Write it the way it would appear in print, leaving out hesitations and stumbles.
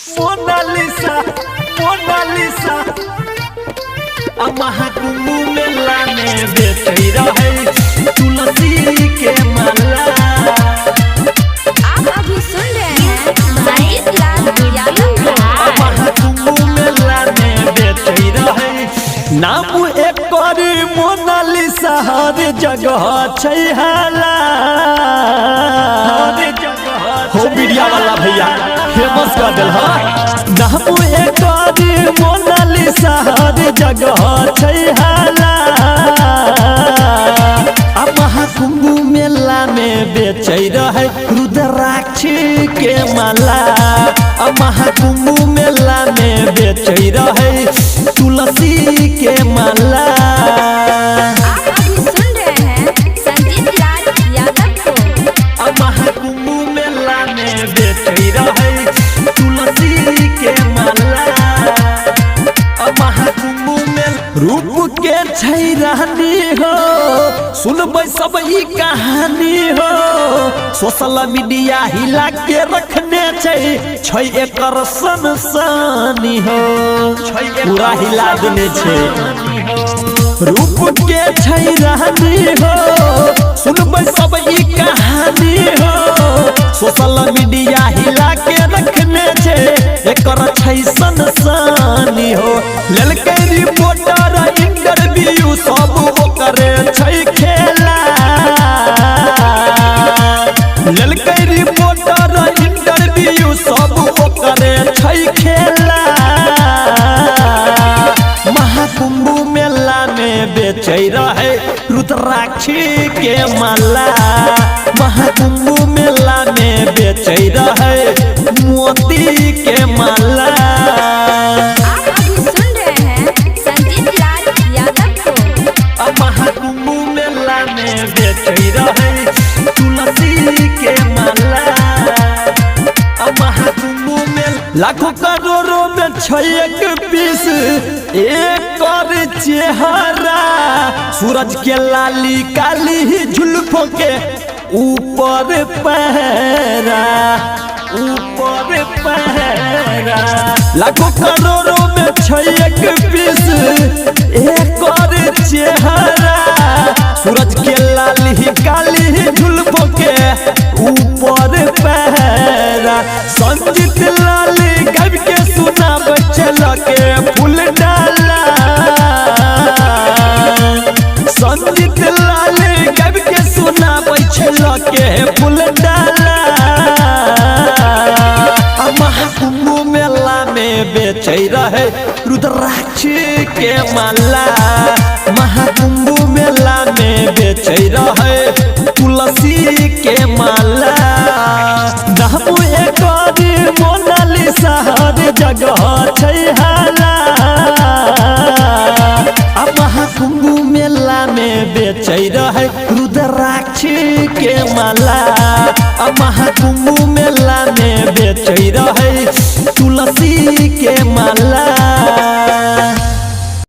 मोनालिसा मोनालिसा महाकुंभ मेला में बेचई रहे तुलसी के माला। आप अभी सुन रहे हैं संजीत लाल यादव को। महाकुंभ मेला में बेचई रहे नाम एक मोनालिसा हर जगह छै हाला। हो मीडिया वाला भैया फेमस कर दिल नाम एक मोनालिसा हर जगह छै हाला। महाकुंभ मेला में बेचई रहे रुद्राक्ष के माला। महाकुंभ मेला में बेचई रहे तुलसी के माला। आप अभी सुन रहे हैं संजीत लाल यादव को। महाकुंभ मेला में बेचई रहे तुलसी के माला। महाकुंभ में रूप के छै रानी हो सुनबै सब ई कहानी हो। सोशल मीडिया हिला के रखने छै एकर सनसनी हो। पूरा हिला देने छै रूप के छै रानी हो सुनबै सब ई कहानी हो। सोशल मीडिया हिला के रखने छै एकर छै सनसनी हो। ललकै रिपोर्टर इंटरव्यू सब ओकरे छै खेला। ललकै रिपोर्टर इंटरव्यू सब ओकरे छै खेला। महाकुंभ मेला में बेचई रहे रुद्राक्ष के माला। महाकुंभ मेला में बेचई रहे मोती के माला। आप अभी सुन रहे हैं संजीत लाल यादव को। महाकुंभ मेला में बेचई रहे तुलसी के माला। महाकुंभ में लाखों करोड़ों में छै एक पीस एक और चेहरा। सूरज के लाली काली झुल्फों के ऊपर पहरा ऊपर पहरा। लाखों करोड़ों में छै एक पीस एक और चेहरा। सूरज के लाली काली झुल्फों के ऊपर पहरा। संजीत लाल गब के सुना बचल के फूल डाला। संजीत लाल गब के सुना बचल के फूल डाला। महाकुंभ मेला में बेचई रहे रुद्राक्ष के माला। महाकुंभ मेला में बेचई रहे तुलसी के माला। नाम एक मोनालिसा हर जगह छै हाला। महाकुंभ मेला में बेचई रहे रुद्राक्ष के माला। महाकुंभ मेला में बेचई रहे तुलसी के माला।